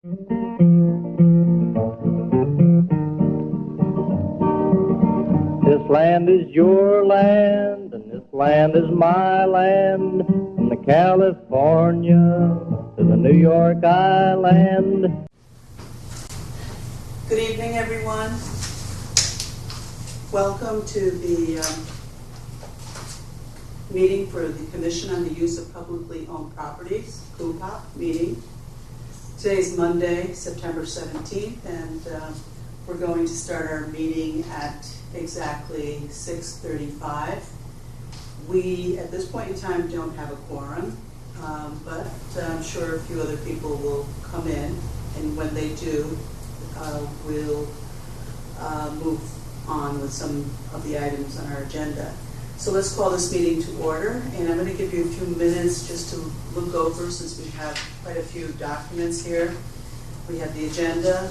This land is your land, and this land is my land, from the California to the New York Island. Good evening, everyone. Welcome to the meeting for the Commission on the Use of Publicly Owned Properties, Cupop meeting. Today's Monday, September 17th, and we're going to start our meeting at exactly 6:35. We, at this point in time, don't have a quorum, but I'm sure a few other people will come in, and when they do, we'll move on with some of the items on our agenda. So let's call this meeting to order, and I'm going to give you a few minutes just to look over, since we have quite a few documents here. We have the agenda,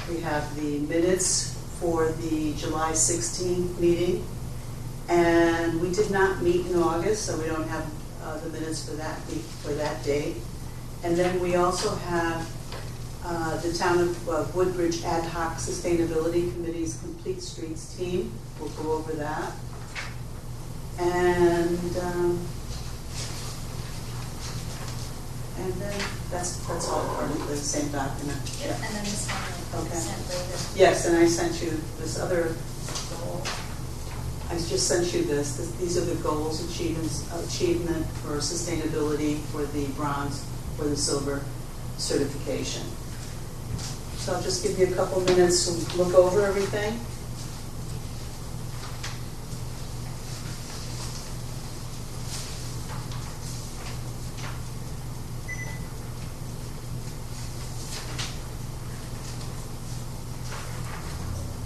we have the minutes for the July 16th meeting, and we did not meet in August, so we don't have the minutes for that week, for that date. And then we also have the Town of Woodbridge Ad Hoc Sustainability Committee's Complete Streets team. We'll go over that. And then that's all part of the same document. Yeah. And then this one Okay. sent later. Yes, and I sent you this other goal. I just sent you this. These are the goals, achievement for sustainability for the bronze or the silver certification. So I'll just give you a couple minutes to look over everything.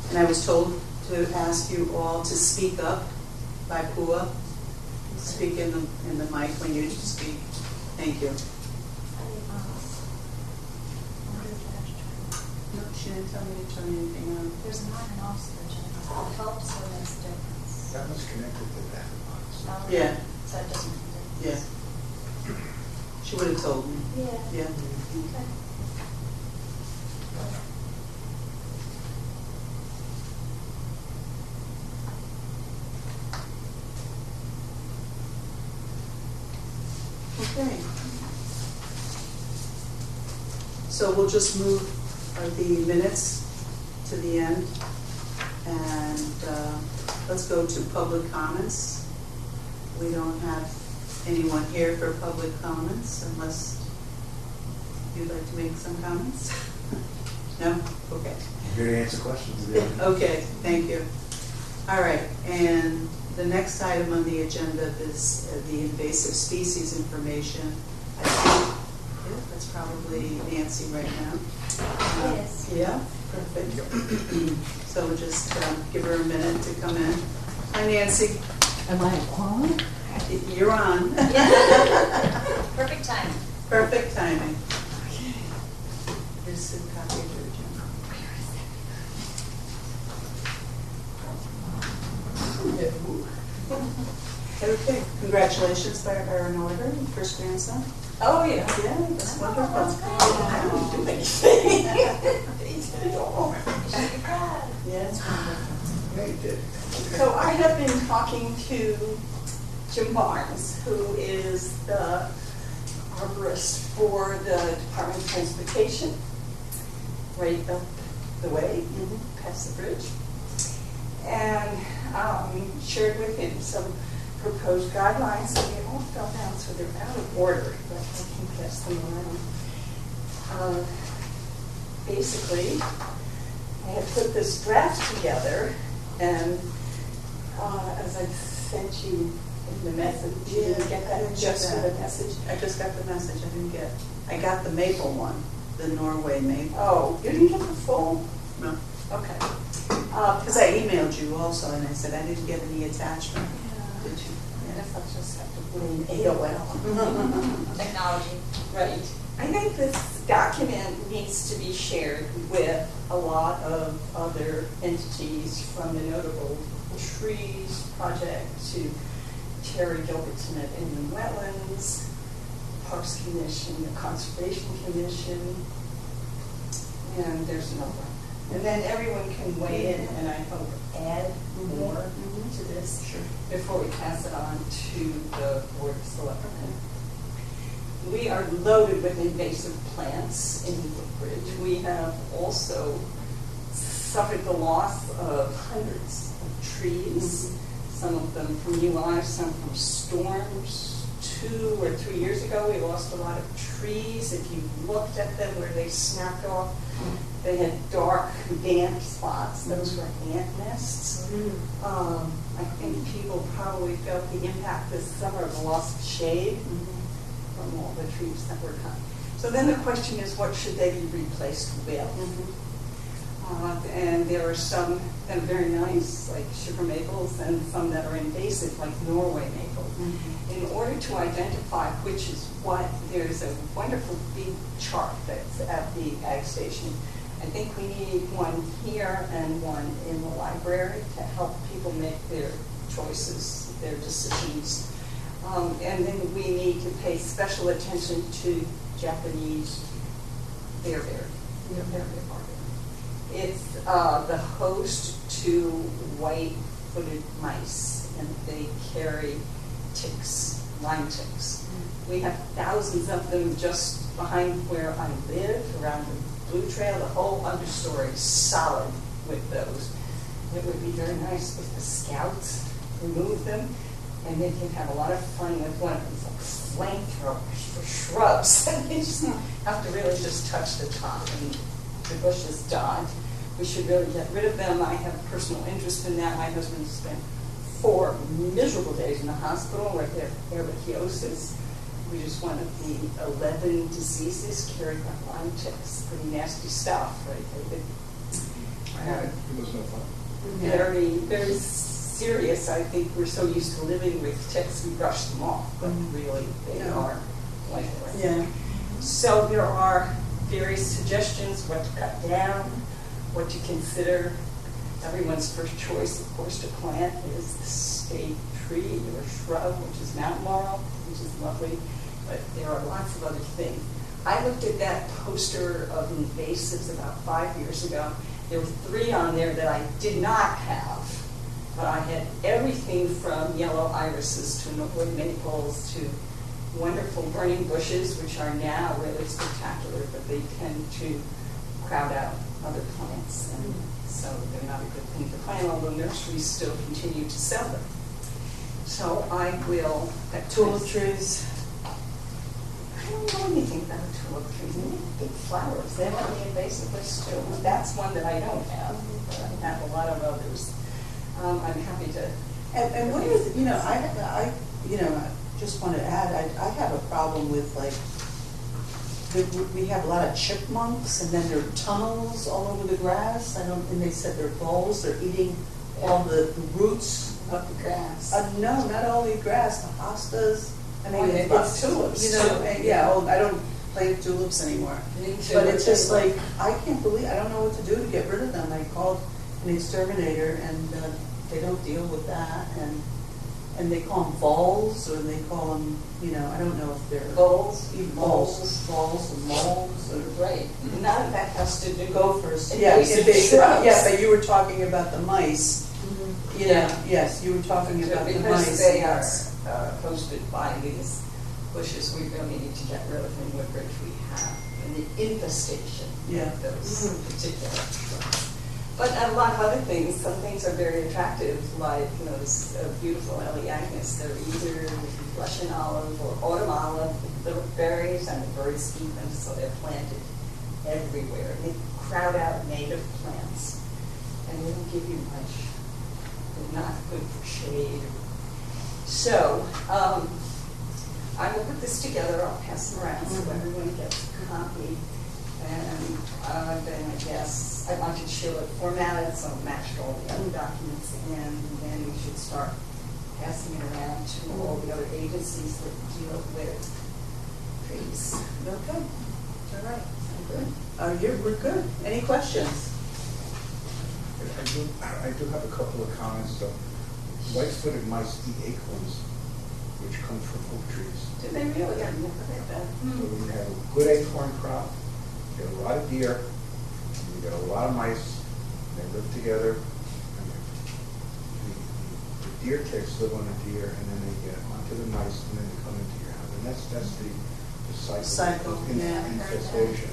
And I was told to ask you all to speak up by Pua. Speak in the mic when you speak. Thank you. No, she didn't tell me to turn anything on. There's not an off switch. It helps or makes a difference. That was connected to that box. Yeah. So it doesn't make a Yeah. difference. She would have told me. Yeah. Yeah. Okay. Okay. So we'll just move the minutes to the end, and let's go to public comments. We don't have anyone here for public comments unless you'd like to make some comments. No? Okay. I'm here to answer questions. Yeah. Okay, thank you. All right, and the next item on the agenda is the invasive species information. I think that's probably Nancy right now. Yes. Yeah, perfect. So we'll just give her a minute to come in. Hi, Nancy. Am I on? You're on. Perfect time. Perfect timing. Here's a copy of your agenda. Okay, congratulations by Aaron Oliver, first grandson. Oh, yeah. Yeah, that's wonderful. I don't do anything. They did it all. Yeah, it's wonderful. Yeah, you did. So I have been talking to Jim Barnes, who is the arborist for the Department of Transportation, right up the way, past the bridge, and shared with him some proposed guidelines, and they all fell down, so they're out of order, but I can pass them around. Basically, I had put this draft together, and as I sent you in the message, you didn't get that, just for the message. I just got the message, I got the maple one, the Norway maple. Oh, you didn't get the full? No, Okay. because I emailed you also, and I said I didn't get any attachment. Did you? I guess I'll just have to blame AOL. Technology. Right. I think this document needs to be shared with a lot of other entities, from the Notable Trees Project to Terry Gilbertson at Inland Wetlands, Parks Commission, the Conservation Commission, And there's another one. And then everyone can weigh in and I hope add more to this before we pass it on to the Board of Selectmen. We are loaded with invasive plants in Woodbridge. We have also suffered the loss of hundreds of trees, some of them from new lives, some from storms. 2 or 3 years ago, we lost a lot of trees. If you looked at them where they snapped off, they had dark, damp spots. Those were ant nests. I think people probably felt the impact this summer of the loss of shade from all the trees that were cut. So then the question is, what should they be replaced with? And there are some that are very nice, like sugar maples, and some that are invasive, like Norway maple. In order to identify which is what, there's a wonderful big chart that's at the Ag Station. I think we need one here and one in the library to help people make their choices, their decisions. And then we need to pay special attention to Japanese bearberry. It's the host to white-footed mice, and they carry ticks, Lyme ticks. We have thousands of them just behind where I live, around the Blue Trail. The whole understory is solid with those. It would be very nice if the scouts remove them, and they can have a lot of fun with one of these like flamethrowers for shrubs. And they just have to really just touch the top, and the bushes die. We should really get rid of them. I have personal interest in that. My husband spent 4 miserable days in the hospital with their ehrlichiosis, which is one of the 11 diseases carried by Lyme ticks. Pretty nasty stuff, right, David? I had it. It was no fun. Very, very serious. I think we're so used to living with ticks, we brush them off, but really they are like that. So there are various suggestions what to cut down, what to consider. Everyone's first choice, of course, to plant is the state tree or shrub, which is mountain laurel, which is lovely, but there are lots of other things. I looked at that poster of invasives about 5 years ago. There were 3 on there that I did not have, but I had everything from yellow irises to Norway maples to wonderful burning bushes, which are now really spectacular, but they tend to crowd out other plants, and so they're not a good thing to plant, although nurseries still continue to sell them. So I will... Tulip trees. I don't know anything about tulip trees. They make big flowers. They're on the invasive list too. That's one that I don't have, but I have a lot of others. I'm happy to... And what is, I just want to add, I have a problem with, like, we have a lot of chipmunks, and then there are tunnels all over the grass. And they said they're voles. They're eating all the roots of the grass. No, not only grass, the hostas. I mean, it's tulips. I don't plant tulips anymore. But it's just like, I can't believe, I don't know what to do to get rid of them. I called an exterminator, and they don't deal with that. And they call them voles, or they call them, I don't know if they're... Voles and moles. Or, right. None of that has to do gophers. Shrubs. But you were talking about the mice. Yes, you were talking about the mice. Because they are hosted by these bushes, we really need to get rid of in Woodbridge. We have an infestation of those particular shrubs. But a lot of other things, some things are very attractive, like this beautiful Elaeagnus. They're either Russian olive or autumn olive with little berries, and the birds eat them, so they're planted everywhere. They crowd out native plants, and they don't give you much. They're not good for shade. So I will put this together. I'll pass them around so everyone gets a copy. And then I guess I wanted to show it formatted so it matched all the other documents, and then we should start passing it around to all the other agencies that deal with trees. Okay. All right. Good. We're good. Any questions? I do have a couple of comments. White-footed mice eat acorns, which come from oak trees. Do they really? I've never heard that. So we have a good acorn crop. There are a lot of deer, got a lot of mice, they live together, and the deer ticks live on the deer, and then they get onto the mice, and then they come into your house. And that's the cycle of infestation.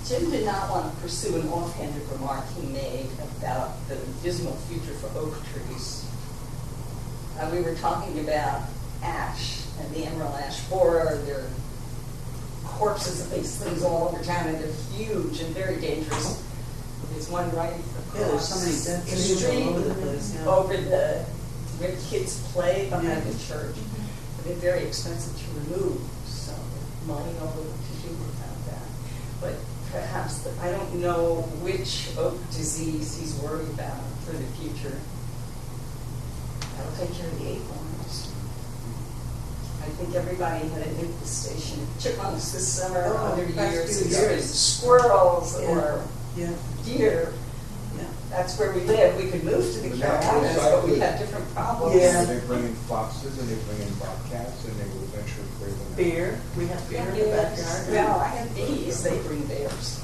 Jim did not want to pursue an offhanded remark he made about the dismal future for oak trees. We were talking about ash and the emerald ash borer. There are corpses of these things all over town, and they're huge and very dangerous. There's one right across Yeah, there's so many dead the trees street, all over the place, yeah. over where kids play behind Yeah. the church. They're very expensive to remove, so they're mulling over what to do about that. But perhaps, I don't know which oak disease he's worried about for the future. That'll take care of the acorns. I think everybody had an infestation of chipmunks this summer, Oh, other past years, few it's years. squirrels Yeah. or Yeah, deer. yeah. That's where we live. We could move to the The natural Carolinas, but we cycle. have different problems. Yeah. They bring in foxes, and they bring in bobcats, and they will eventually bring them out. Beer, we have beer in the backyard. Well, I have bees, they bring bears.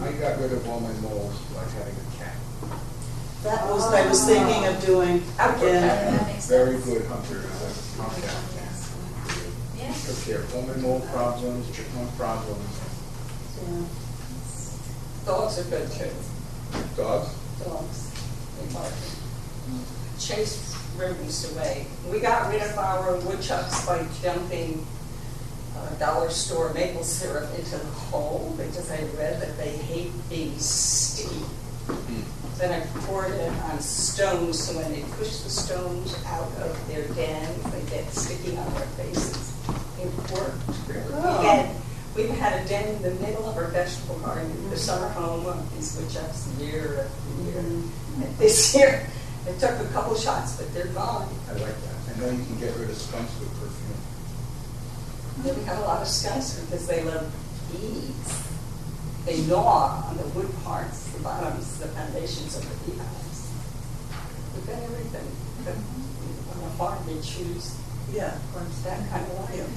I got rid of all my moles like having a cat. That was, I was thinking of doing Outdoor again. cat. That makes Very sense. good hunter, tomcat. Yeah. Took care of all my mole problems, chipmunk problems. Yeah. Dogs are good too. Dogs? Dogs, they bark. Chase rodents away. We got rid of our woodchucks by dumping dollar store maple syrup into the hole because I read that they hate being sticky. Then I poured it on stones, so when they push the stones out of their dens, they get sticky on their faces. It worked really. Oh. We've had a den in the middle of our vegetable garden, the summer home of these woodchucks year after year. And this year, it took a couple shots, but they're gone. I like that. And then you can get rid of skunks with perfume. We have a lot of skunks because they love bees. They gnaw on the wood parts, the bottoms, the foundations of the beehives. We've got everything. But on the farm, they choose Yeah, of course. that kind of life.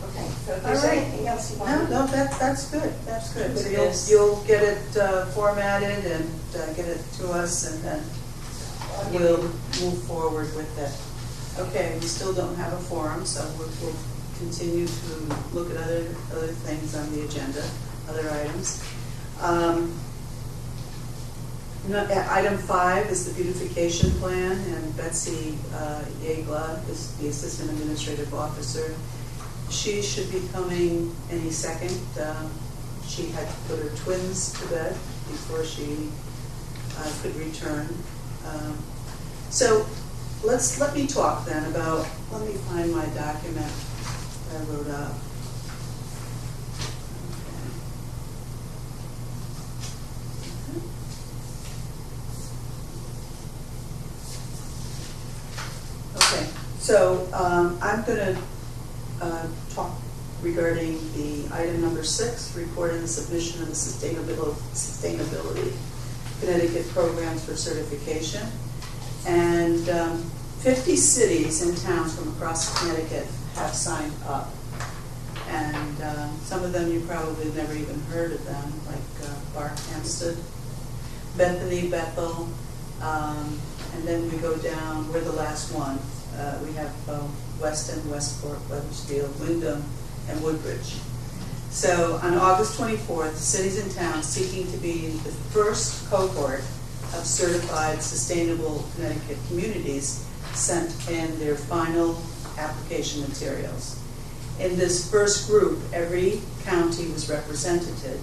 Okay, so if All there's right. anything else you No, want to no, that's good, that's good. So Yes. you'll get it formatted and get it to us, and then we'll move forward with it. Okay, we still don't have a forum, so we'll continue to look at other things on the agenda, other items. Item 5 is the beautification plan, and Betsy Yagla is the Assistant Administrative Officer. She should be coming any second. She had to put her twins to bed before she could return. So let me talk then about, let me find my document that I wrote up. Okay, so I'm going to talk regarding the item number 6, recording the submission of the sustainability Connecticut programs for certification. And 50 cities and towns from across Connecticut have signed up. And some of them you probably have never even heard of them, like Barkhamsted, Bethany, Bethel, and then we go down, we're the last one. We have Weston, Westport, Wethersfield, Wyndham, and Woodbridge. So on August 24th, cities and towns seeking to be the first cohort of certified sustainable Connecticut communities sent in their final application materials. In this first group, every county was represented,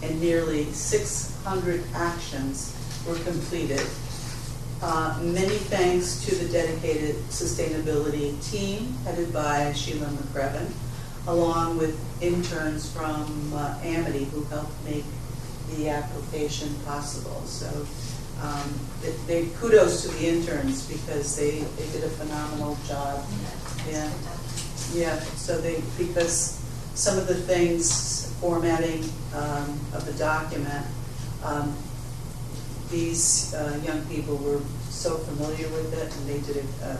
and nearly 600 actions were completed. Many thanks to the dedicated sustainability team headed by Sheila McCrevin, along with interns from Amity who helped make the application possible. So they kudos to the interns because they did a phenomenal job. Yeah, yeah. So because some of the things, formatting of the document, these young people were so familiar with it, and they did a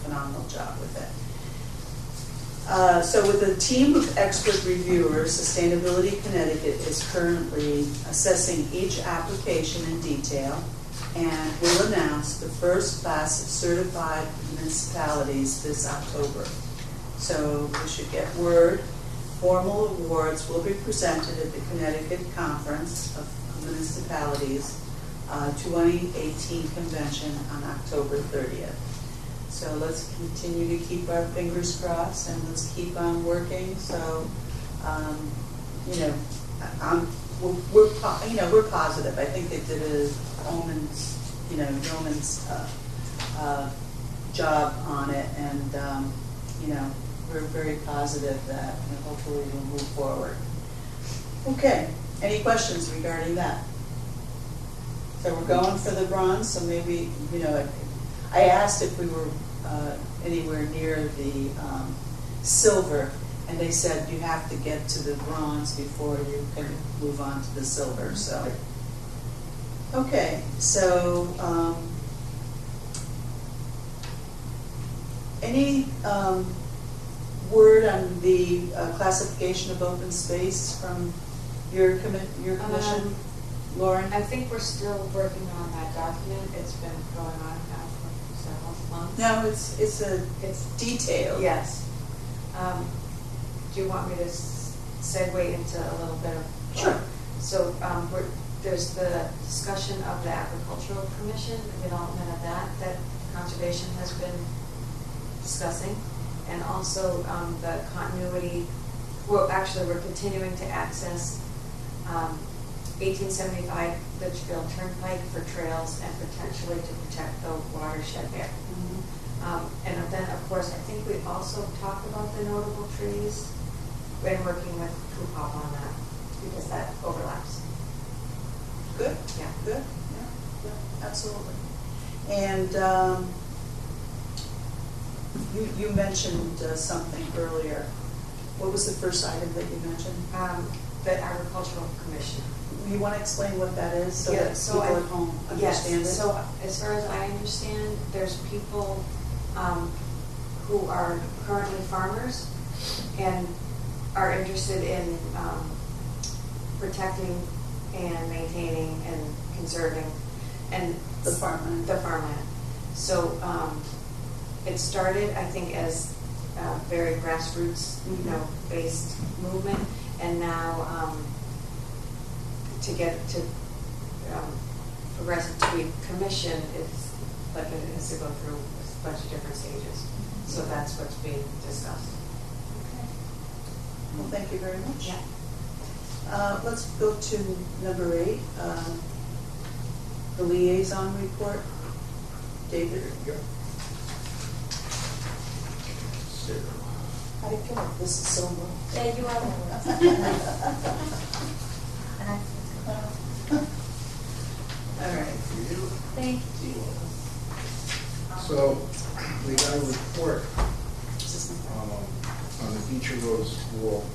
phenomenal job with it. So with a team of expert reviewers, Sustainability Connecticut is currently assessing each application in detail and will announce the first class of certified municipalities this October. So we should get word. Formal awards will be presented at the Connecticut Conference of Municipalities 2018 convention on October 30th. So let's continue to keep our fingers crossed and let's keep on working. So, we're positive. I think they did a yeoman's job on it, and we're very positive that hopefully we'll move forward. Okay, any questions regarding that? So we're going for the bronze, so maybe, I asked if we were anywhere near the silver, and they said you have to get to the bronze before you can move on to the silver, so. Okay, so any word on the classification of open space from your commission? Lauren? I think we're still working on that document. It's been going on now for several months. No, it's detailed. Yes. Do you want me to segue into a little bit of? Sure. So there's the discussion of the agricultural commission, the development of that conservation has been discussing, and also the continuity. Well, actually, we're continuing to access 1875 Litchfield Turnpike for trails and potentially to protect the watershed there. Mm-hmm. And then, of course, I think we also talked about the notable trees. We're working with Cupop on that because that overlaps. Good. Yeah. Good. Yeah, absolutely. And you mentioned something earlier. What was the first item that you mentioned? The Agricultural Commission. You want to explain what that is so Yeah, that so people at home understand it? So as far as I understand, there's people who are currently farmers and are interested in protecting and maintaining and conserving and the farmland. So it started, I think, as a very grassroots, based movement, and now to get to progress to be commission is like it has to go through a bunch of different stages. So that's what's being discussed. Okay. Well, thank you very much. Yeah. Let's go to number 8, the liaison report. David? Yep. I feel like this is so low. Yeah, you are. All right. Thank you. So we got a report on the Beecher Road School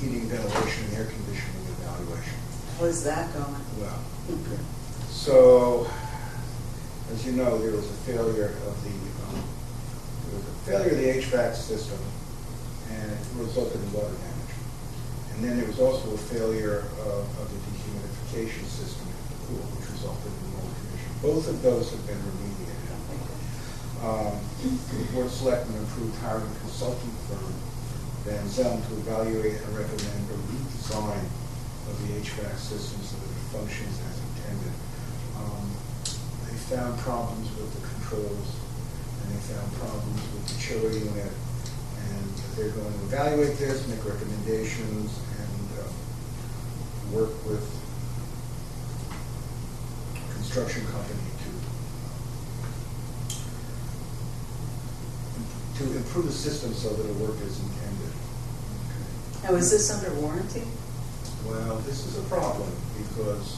heating, ventilation, and air conditioning evaluation. How's that going? Well, so as you know, there was a failure of the HVAC system, and it resulted in water damage. And then there was also a failure of the dehumidification system at the pool, which resulted in mold condition. Both of those have been remediated. The Board of Selectmen approved hiring a consulting firm, Van Zelm, to evaluate and recommend a redesign of the HVAC system so that it functions as intended. They found problems with the controls, and they found problems with the chiller unit, and they're going to evaluate this, make recommendations, and work with a construction company to improve the system so that it work as intended. Okay. Now, is this under warranty? Well, this is a problem because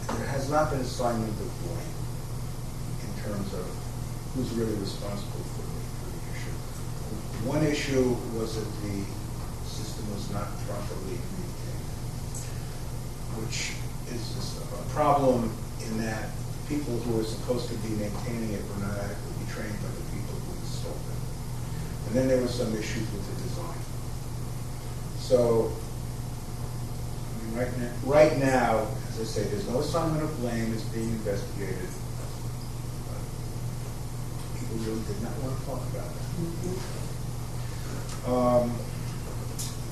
there has not been assignment of blame in terms of who's really responsible for the issue. One issue was that the system was not properly maintained, which is a problem in that people who were supposed to be maintaining it were not adequately trained by the people who installed it. And then there were some issues with the design. So, I mean, right now, as I say, there's no assignment of blame. It's being investigated. People really did not want to talk about it.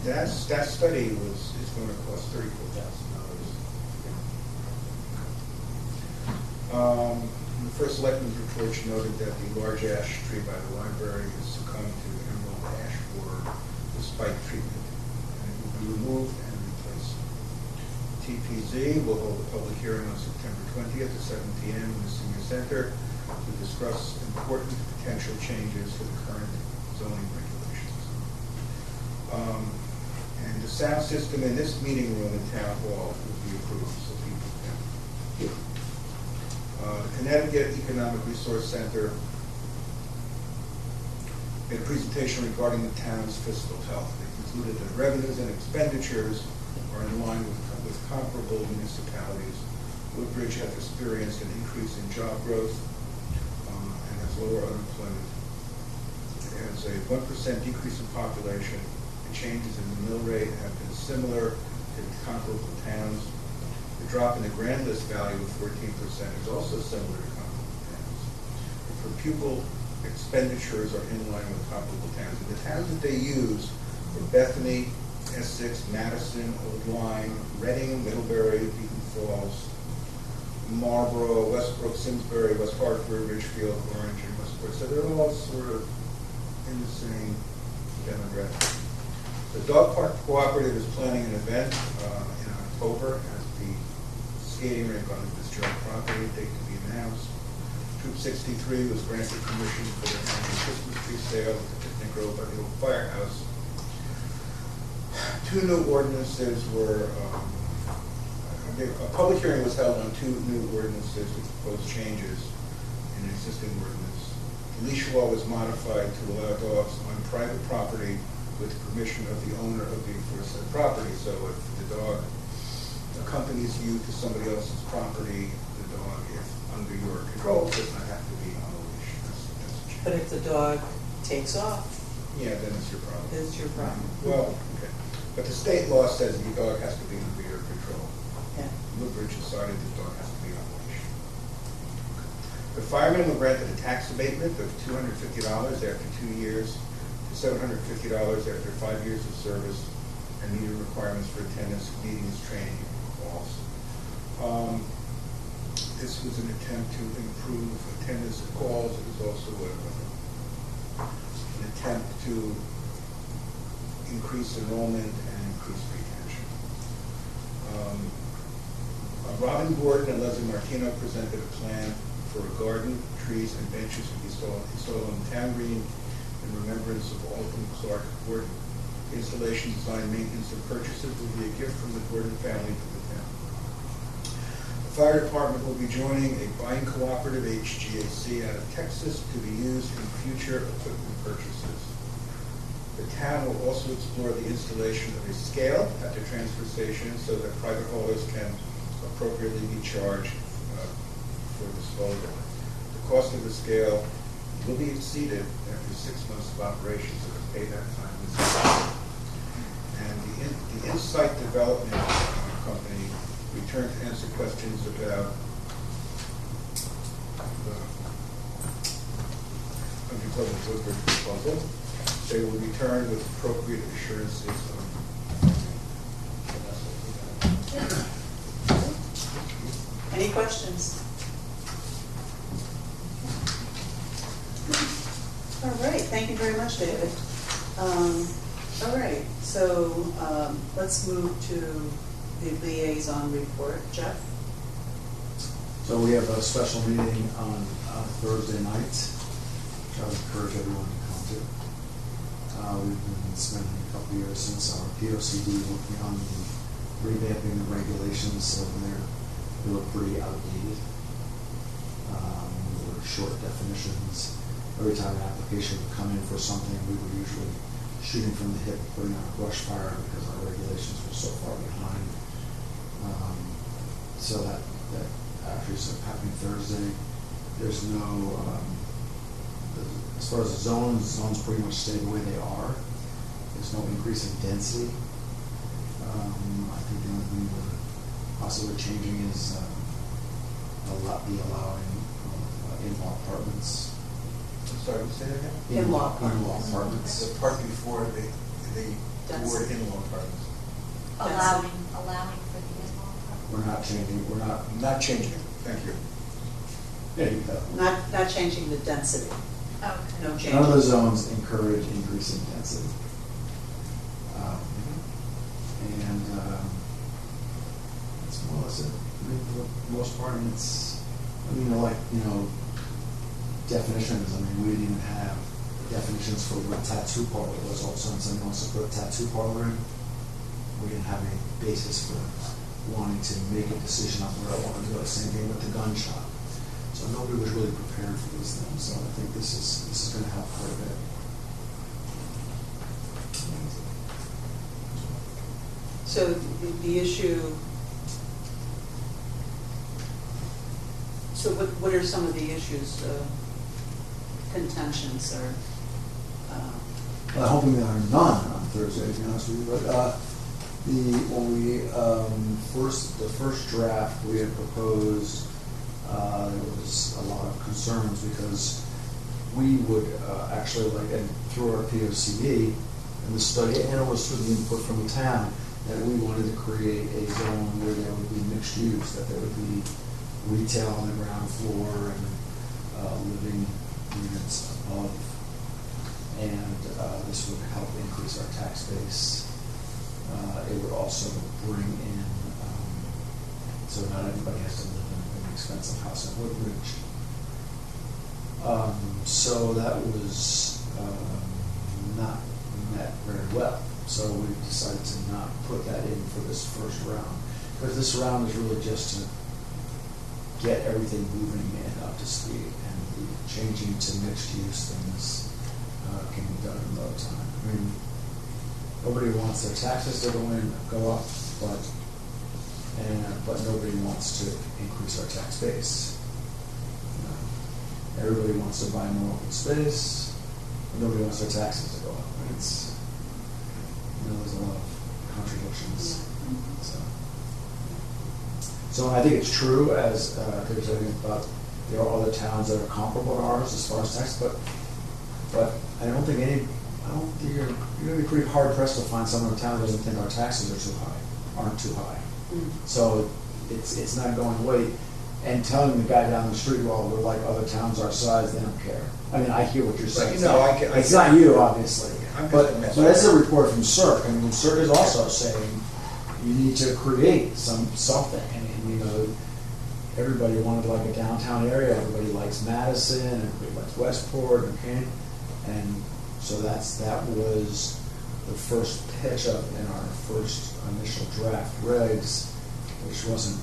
That study is going to cost $34,000. The first selectmen's report noted that the large ash tree by the library has succumbed to emerald ash borer despite treatment, and it will be removed and replaced. TPZ will hold a public hearing on September 20th at 7 p.m. in the Senior Center to discuss important potential changes to the current zoning regulations. And the sound system in this meeting room in Town Hall will be approved so people can hear. The Connecticut Economic Resource Center made a presentation regarding the town's fiscal health. They concluded that revenues and expenditures are in line with comparable municipalities. Woodbridge has experienced an increase in job growth and has lower unemployment. It has a 1% decrease in population. The changes in the mill rate have been similar to comparable towns. The drop in the grand list value of 14% is also similar to comparable towns. And for pupil, expenditures are in line with comparable towns. And the towns that they use were Bethany, Essex, Madison, Old Lyme, Reading, Middlebury, Beacon Falls, Marlborough, Westbrook, Simsbury, West Hartford, Ridgefield, Orange, and Westport. So they're all sort of in the same demographic. The Dog Park Cooperative is planning an event in October at the skating rink on the Fitzgerald property, date to be announced. Troop 63 was granted permission for their annual Christmas tree sale at the picnic grove by the old firehouse. Two new ordinances were, a public hearing was held on two new ordinances with proposed changes in an existing ordinance. The leash law was modified to allow dogs on private property with permission of the owner of the aforesaid property. So if the dog accompanies you to somebody else's property, the dog, if under your control, does not have to be on a leash. That's a change. But if the dog takes off, Yeah, then it's your problem. it's your problem. Well, okay. But the state law says your dog has to be under your control. Yeah. Woodbridge decided the dog has to be on a leash. The firemen were granted a tax abatement of $250 after 2 years, to $750 after 5 years of service, and meeting requirements for attendance, meetings, training, and calls. This was an attempt to improve attendance at calls. It was also an attempt to increase enrollment and increase retention. Robin Gordon and Leslie Martino presented a plan for a garden, trees, and benches to be installed on the town green in remembrance of Alton Clark Gordon. The installation, design, maintenance, and purchases will be a gift from the Gordon family to the town. The fire department will be joining a buying cooperative, HGAC, out of Texas to be used in future equipment purchases. The town will also explore the installation of a scale at the transfer station so that private haulers can appropriately be charged for disposal. The cost of the scale will be exceeded after 6 months of operation, so the payback time is zero. And the Insight Development Company returned to answer questions about the Public Woodbridge proposal. They will return with appropriate assurances of Any questions? All right, thank you very much, David. All right, so let's move to the liaison report. Jeff? So we have a special meeting on Thursday night, which I would encourage everyone to come to. We've been spending a couple years since our POCD working on the revamping the regulations, so they were pretty outdated. There were short definitions. Every time an application would come in for something, we were usually shooting from the hip, putting out a brush fire because our regulations were so far behind. So that actually is happening Thursday. There's no, as far as the zones pretty much stay the way they are. There's no increase in density. I think the only thing we're possibly changing is allowing in-law apartments. I'm sorry, say that again? In-law apartments. The part before the word in-law apartments. Allowing for the in-law apartment. We're not changing, we're not. Not changing it, thank you. There you go. Not changing the density, Okay. no change. None of the zones encourage increasing density. And that's more or less it. I mean, for the most part, and definitions. I mean, we didn't even have definitions for what tattoo parlor was. All of a sudden, somebody wants to put a tattoo parlor in. We didn't have any basis for wanting to make a decision on where I wanted to go. Same thing with the gun shop. So nobody was really prepared for these things. So I think this is going to help quite a bit. So the issue, so what are some of the issues, contentions or? Well, I'm hoping there are none on Thursday, to be honest with you. But the first draft we had proposed, there was a lot of concerns because we would actually and through our POCD and the study, and it was through the input from the town, that we wanted to create a zone where there would be mixed use, that there would be retail on the ground floor and living units above. And this would help increase our tax base. It would also bring in, so not everybody has to live in an expensive house in Woodbridge. So that was not met very well. So we decided to not put that in for this first round, because this round is really just to get everything moving and up to speed, and the changing to mixed use things can be done in no time. I mean, nobody wants their taxes to go up, but nobody wants to increase our tax base. Everybody wants to buy more open space, but nobody wants their taxes to go up. It's there's a lot of contradictions. So I think it's true, as there's something about there are other towns that are comparable to ours as far as tax, but I don't think you're going to be pretty hard pressed to find someone in town who doesn't think our taxes aren't too high. So it's not going away. And telling the guy down the street, well, we're like other towns our size, they don't care. I mean, I hear what you're saying. It's not you, obviously. But that's a report from CERC. I mean, CERC is also saying you need to create something. And everybody wanted like a downtown area. Everybody likes Madison. Everybody likes Westport and Kane. And so that was the first pitch up in our first initial draft regs, which wasn't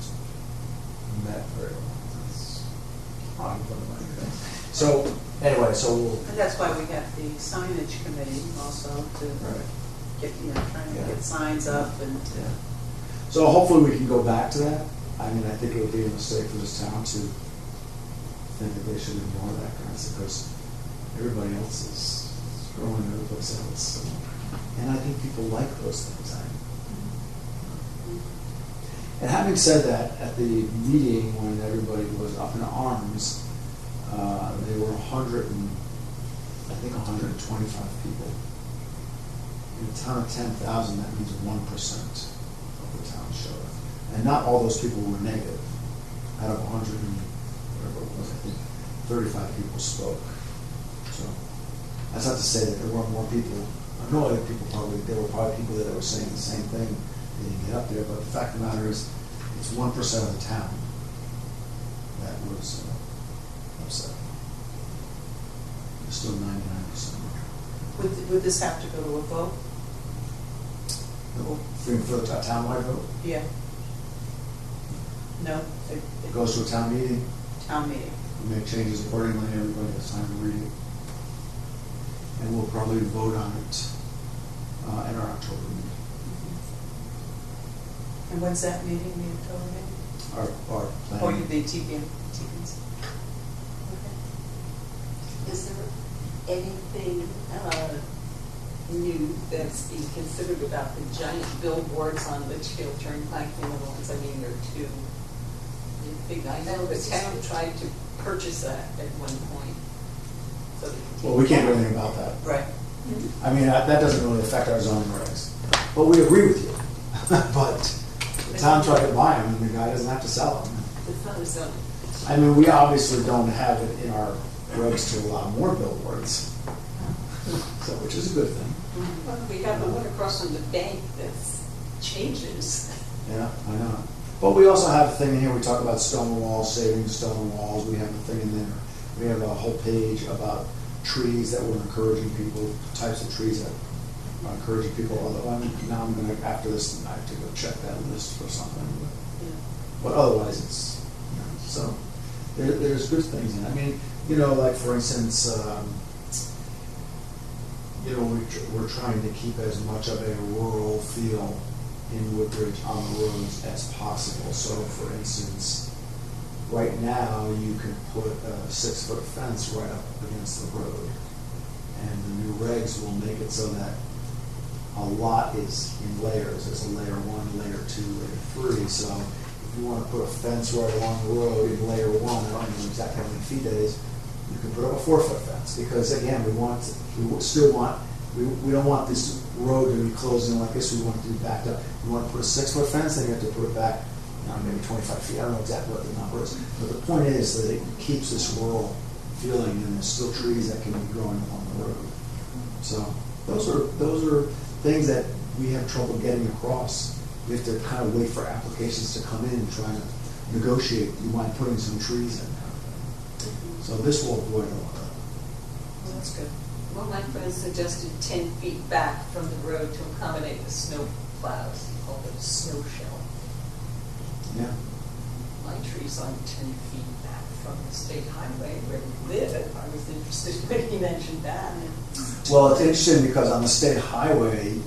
met very well. That's how you put it like that. So anyway, And that's why we have the signage committee also to get, trying to get signs up and. Yeah. So hopefully we can go back to that. I mean, I think it would be a mistake for this town to think that they should ignore that kind of stuff, because everybody else is growing every place else. And I think people like those things. And having said that, at the meeting when everybody was up in arms, there were 125 people. In a town of 10,000, that means 1% of the town showed up. And not all those people were negative. Out of 100 and whatever it was, I think 35 people spoke. So that's not to say that there weren't more people. I know other people there were probably people that were saying the same thing. They didn't get up there, but the fact of the matter is, it's 1% of the town that was upset. There's still 99%. Would this have to go to a vote? For the townwide vote? Yeah. No? It goes to a town meeting. Town meeting. We make changes accordingly. Everybody has time to read it. And we'll probably vote on it in our October meeting. And when's that meeting, the October meeting? our Or plan. you the TPM? Is there anything new that's being considered about the giant billboards on Litchfield Turnpike? You know, the ones, I mean, they're too big. I know the town tried to purchase that at one point. So they could Well, we can't do anything about that. Right. I mean, that doesn't really affect our zoning regs. But we agree with you. But the town tried to buy them, and the guy doesn't have to sell them. It's not a zoning. I mean, we obviously don't have it in our regs to allow more billboards, so, which is a good thing. Well, we have the one across from the bank that's changes. Yeah, I know. But we also have a thing in here, we talk about stone walls, saving stone walls, we have a thing in there. We have a whole page about trees that we're encouraging people, types of trees that are encouraging people, although now I'm gonna, after this tonight, to go check that list for something. But otherwise, it's, you know, so, there's good things in it. I mean, you know, like for instance, you know, we're trying to keep as much of a rural feel in Woodbridge on the roads as possible. So for instance, right now you can put a 6-foot fence right up against the road. And the new regs will make it so that a lot is in layers. There's a layer 1, layer 2, layer 3. So if you want to put a fence right along the road in layer 1, I don't know exactly how many feet that is, you can put up a 4-foot fence. Because again, we don't want this road to be closing like this. We want it to be backed up. You want to put a 6-foot fence, then you have to put it back, you know, maybe 25 feet. I don't know exactly what the number is. But the point is that it keeps this rural feeling, and there's still trees that can be growing along the road. So those are things that we have trouble getting across. We have to kind of wait for applications to come in and try to negotiate. You mind putting some trees in there. So this will avoid a lot of that. Well, that's good. Well, my friend suggested 10 feet back from the road to accommodate the snow plows. He called it a snow shell. Yeah. My tree's on 10 feet back from the state highway where we live. I was interested when he mentioned that. Well, it's interesting because on the state highway,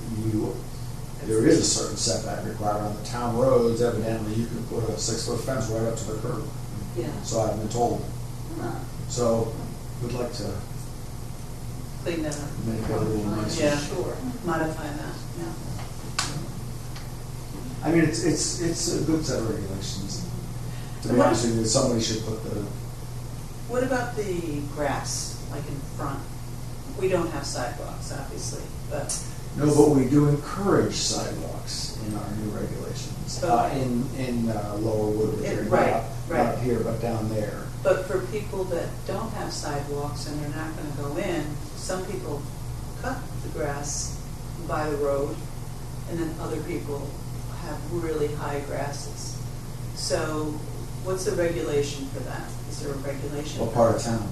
there is a certain setback requirement. On the town roads, evidently, you can put a 6-foot fence right up to the curb. Yeah. So I've been told. So we'd like to Clean that up. make it a little nicer. Yeah. Sure. Modify that, yeah. I mean, it's a good set of regulations. To be And what- honest with you, somebody should put the, What about the grass, like in front? We don't have sidewalks, obviously, but no, but we do encourage sidewalks in our new regulations. Okay. In Lower Woodbridge, area. Right, right. Not here, but down there. But for people that don't have sidewalks and they're not gonna go in, some people cut the grass by the road, and then other people have really high grasses. So what's the regulation for that? Is there a regulation? What part of town?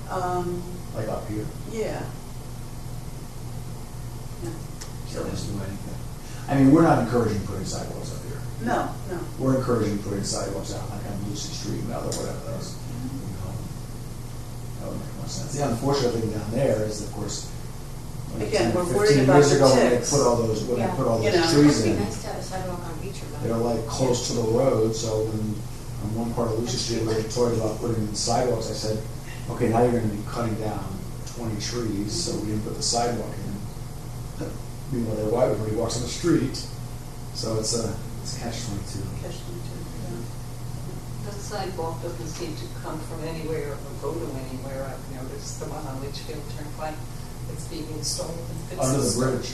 Yeah. Like up here? Yeah. So just do anything. I mean, we're not encouraging putting sidewalks up here. No, no. We're encouraging putting sidewalks out, like on Lucy Street, Mel, or whatever that is. You know, that would make more sense. The unfortunate thing down there is, of course, like Again, 10, we're 15 worried about years the ago, when they ticks. put all those, when they put all You those know. trees It'd in, be nice to have a sidewalk on Beach or they're like close to the road, so when, on one part of Lucy Street, we were told about putting in sidewalks, I said, okay, now you're gonna be cutting down 20 trees, so we didn't put the sidewalk in. Meanwhile, they're white when he walks on the street, so it's catch-22. Catch-22, The sidewalk doesn't seem to come from anywhere or go to anywhere. I've noticed the one on Litchfield Turnpike that's being installed. and fits Under the snow. bridge.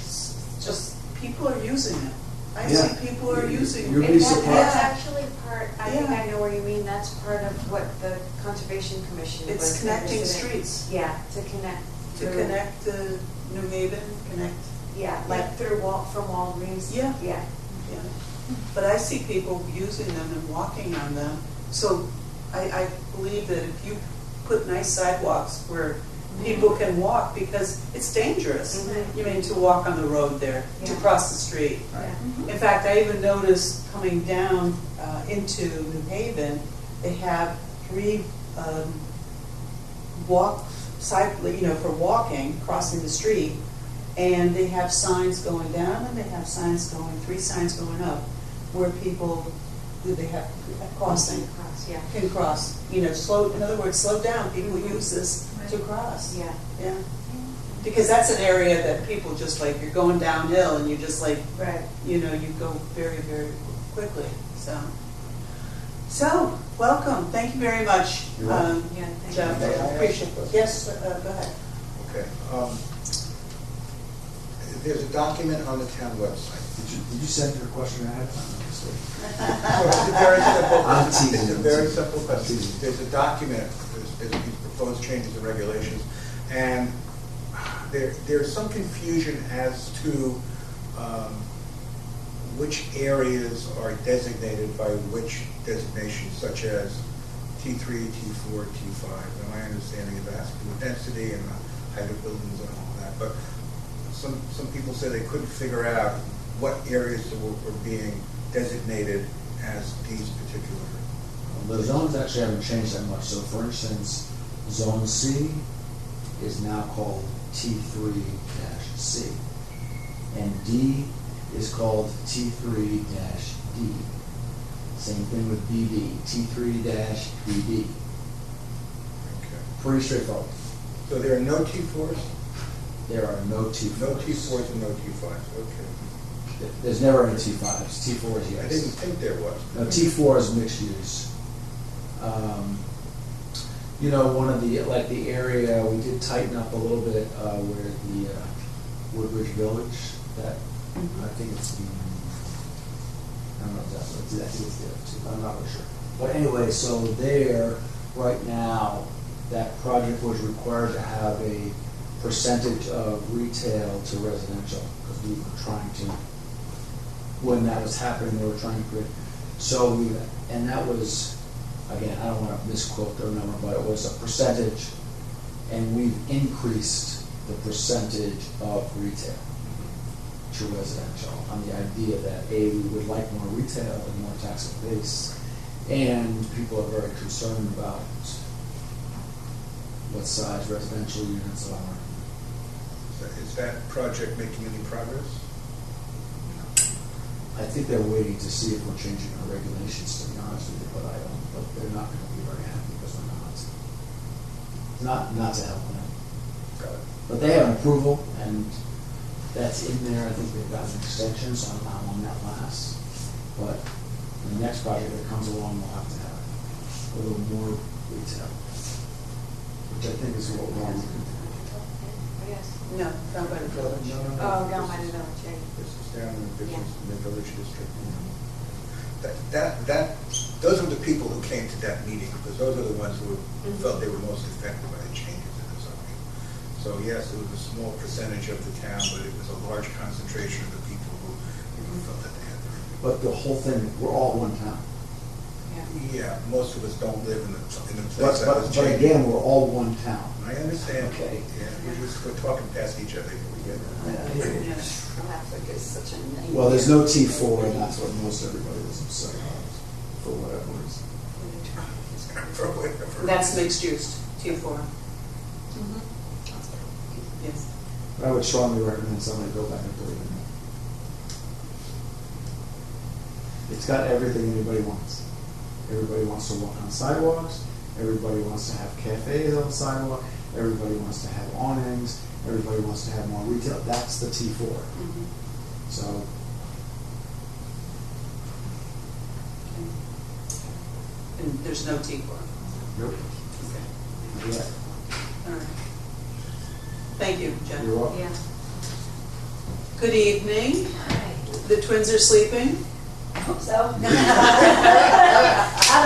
Just, People are using it. I Yeah. see people are using it. You'd be surprised. That's actually part, I think Yeah. I know where you mean, that's part of what the Conservation Commission was. It's connecting interested in. streets. Yeah, to connect. To through- connect to New Haven, connect, Yeah, like through from Walgreens. Yeah. Yeah. yeah. But I see people using them and walking on them. So I believe that if you put nice sidewalks where people can walk, because it's dangerous. Mhm. You mean to walk on the road there, to Yeah. cross the street. Yeah. In fact, I even noticed coming down into New Haven, they have 3 for walking, crossing the street, and they have signs going down and they have signs going, 3 signs going up, where people do they have crossing? Cross, yeah. Can cross, in other words, slow down, people use this to cross. Yeah. Yeah. Because that's an area that people just like, you're going downhill and you just like, Right. you go very, very quickly, so. So, welcome, thank you very much. You're welcome. Yeah, thank Jeff, you. May I ask appreciate a it. question? Yes, go ahead. Okay. There's a document on the town website. Did you send your question ahead of time? It's a very simple, I'm teasing. it's a very simple question. I'm teasing. There's a document, there's these proposed changes and regulations, and there's some confusion as to which areas are designated by which designations, such as T3, T4, T5. And my understanding is it has to do with density and the height of buildings and all that. But some people say they couldn't figure out what areas were being designated as these particular. The zones actually haven't changed that much. So for instance, Zone C is now called T3-C. And D is called T3-D. Same thing with BD, T3-BD. Okay. Pretty straightforward. So there are no T4s? There are no T4s. No T4s and no T5s, okay. There's never any T5s. T4s, yes. I didn't think there was. No, T4 is mixed use. One of the area, we did tighten up a little bit where the Woodbridge Village, that, I think it's, I don't know exactly, I think it's there too, I'm not really sure. But anyway, so there, right now, that project was required to have a percentage of retail to residential, because we were trying to, when that was happening, they were trying to create, and that was, again, I don't want to misquote the number, but it was a percentage, and we've increased the percentage of retail to residential on the idea that, A, we would like more retail and more taxable base, and people are very concerned about what size residential units are. Is that project making any progress? I think they're waiting to see if we're changing our regulations, to be honest with you, but they're not going to be very happy because we're not. Not to help them. Got it. But they have an approval, and that's in there. I think they've got an extension, so I don't know how long that lasts. But the next project that comes along will have to have a little more retail, which I think is what we're all looking for. Yes. No, down by the village. No. Oh, down by the village, yeah. This is down in the business, Yeah. in the village district. Those were the people who came to that meeting, because those are the ones who felt they were most affected by the changes in the zoning. So yes, it was a small percentage of the town, but it was a large concentration of the people who felt that they had to review. But the whole thing, we're all one town. Yeah, most of us don't live in the place that But was changed. again, we're all one town. I understand. Okay. Yeah, we're talking past each other here. We get it. Yeah. Traffic is such a nightmare. Well, there's no T4, and that's what most everybody is upset about, for whatever reason. For whatever. That's mixed use, T4. Mhm. Yes. I would strongly recommend somebody go back and put it in. It's got everything anybody wants. Everybody wants to walk on sidewalks, everybody wants to have cafes on the sidewalk, everybody wants to have awnings, everybody wants to have more retail. That's the T4. Mhm. So, And there's no T4. nope. Okay. Yeah. All right. Thank you, Jen. You're welcome. Yeah. Good evening. The twins are sleeping. I hope so. Out of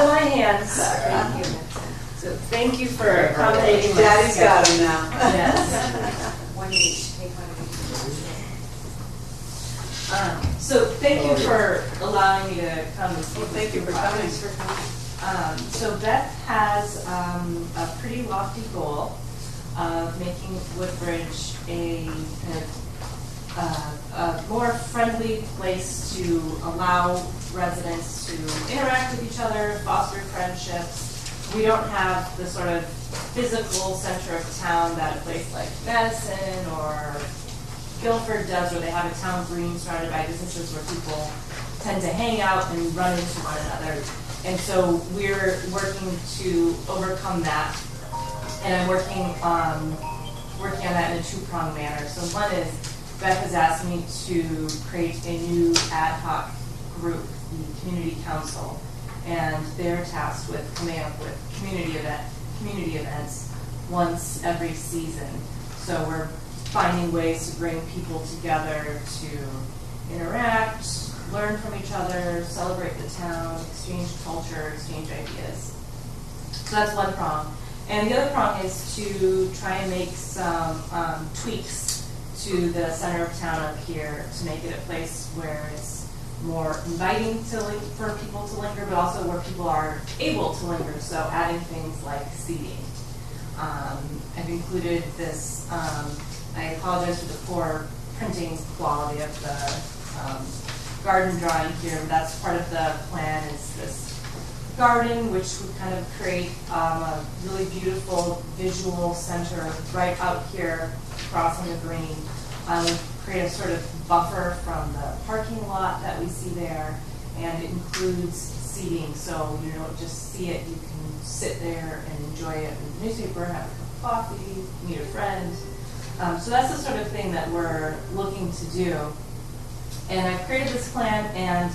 my hands. Thank you. So thank you for accommodating my Daddy's got schedule. him now. Yes. One each, take one of each. So thank you for allowing me to come and speak. Well, thank you for Thanks for coming. So Beth has a pretty lofty goal of making Woodbridge a kind of a more friendly place to allow residents to interact with each other, foster friendships. We don't have the sort of physical center of town that a place like Madison or Guilford does, where they have a town green surrounded by businesses where people tend to hang out and run into one another. And so we're working to overcome that. And I'm working on that in a two-pronged manner. So one is, Beth has asked me to create a new ad hoc group, the Community Council, and they're tasked with coming up with community events once every season. So we're finding ways to bring people together to interact, learn from each other, celebrate the town, exchange culture, exchange ideas. So that's one prong. And the other prong is to try and make some tweaks to the center of town up here to make it a place where it's more inviting for people to linger, but also where people are able to linger, so adding things like seating. I've included this, I apologize for the poor printing quality of the garden drawing here, but that's part of the plan, is this garden, which would kind of create a really beautiful visual center right out here crossing the green. Create a sort of buffer from the parking lot that we see there, and it includes seating, so you don't just see it, you can sit there and enjoy it, read the newspaper, have a cup of coffee, meet a friend. So that's the sort of thing that we're looking to do. And I've created this plan and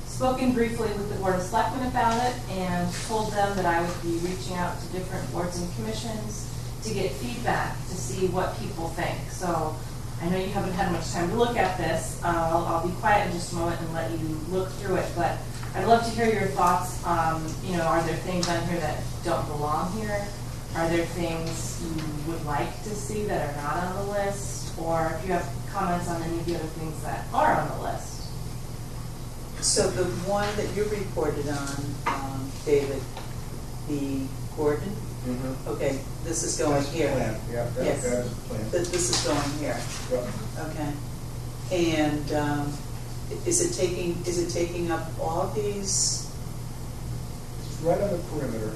spoken briefly with the Board of Selectmen about it, and told them that I would be reaching out to different boards and commissions to get feedback, to see what people think. So I know you haven't had much time to look at this. I'll be quiet in just a moment and let you look through it, but I'd love to hear your thoughts. You know, are there things on here that don't belong here? Are there things you would like to see that are not on the list? Or if you have comments on any of the other things that are on the list? So the one that you reported on, David, the Gordon? Mm-hmm. Okay, this is going here. Plan. Yeah, Yes. that is the plan. This is going here. Yep. Okay. And is it taking up all these? It's right on the perimeter.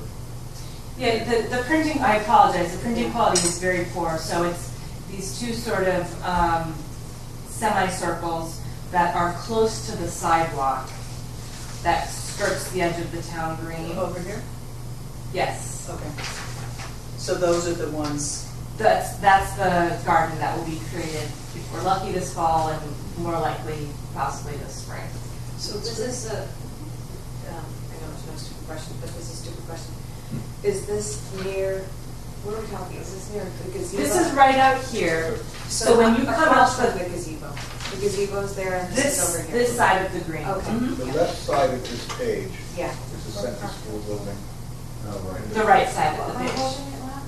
Yeah, the printing, I apologize, the printing quality is very poor, so it's these two sort of semicircles that are close to the sidewalk that skirts the edge of the town green. Over here? Yes. Okay. So those are the ones. That's the garden that will be created if we're lucky this fall, and more likely possibly this spring. So this is a, I know it's not a stupid question, but this is a stupid question. Is this near, what are we talking, is this near the gazebo? This is right out here. So when you come across out from the gazebo. The gazebo's there and this is over here. this side of the green. Okay. Mhm. The left side of this page Yeah. is the center school building. Right. The right side of the Am I page. holding it loud?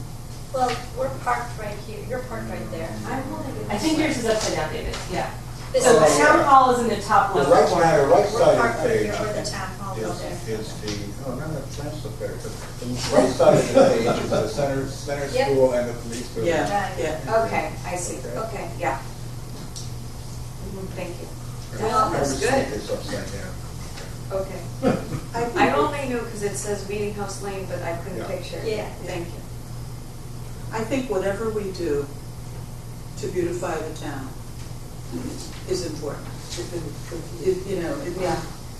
Well, we're parked right here, you're parked right there. I'm holding it. I think yours is upside down, David. Yeah. This So the is- town hall is in the top The left right corner. side, the right We're side parked of the right page here where the town hall building. is the, oh, no, the plant's up there. The right side of the page is the center Yep. school and the police building. Yeah, Right. yeah. Okay, I see. Okay. Okay, yeah. Thank you. Well, that's Every good. street is upside down. Okay. I think I only knew because it says Meeting House Lane, but I couldn't Yeah. picture it. Yeah. Thank you. I think whatever we do to beautify the town is important. You know,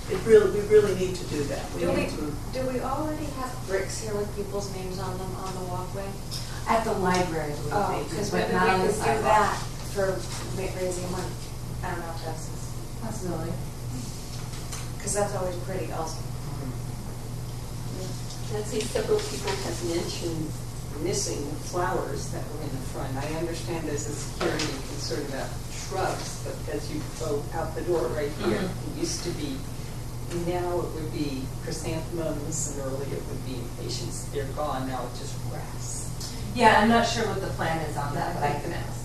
we really need to do that. Do need to. we already have bricks here with people's names on them on the walkway? At the library, I Oh, believe they do, because but maybe not on we the could do sidewalk. that for raising money. I don't know if that's, Possibility. because that's always pretty also. I see several people have mentioned missing flowers that were in the front. I understand there's a security concern about shrubs, but as you go out the door right here, it used to be, now it would be chrysanthemums, and earlier it would be impatiens. They're gone, now it's just grass. Yeah, I'm not sure what the plan is on that, but I can ask.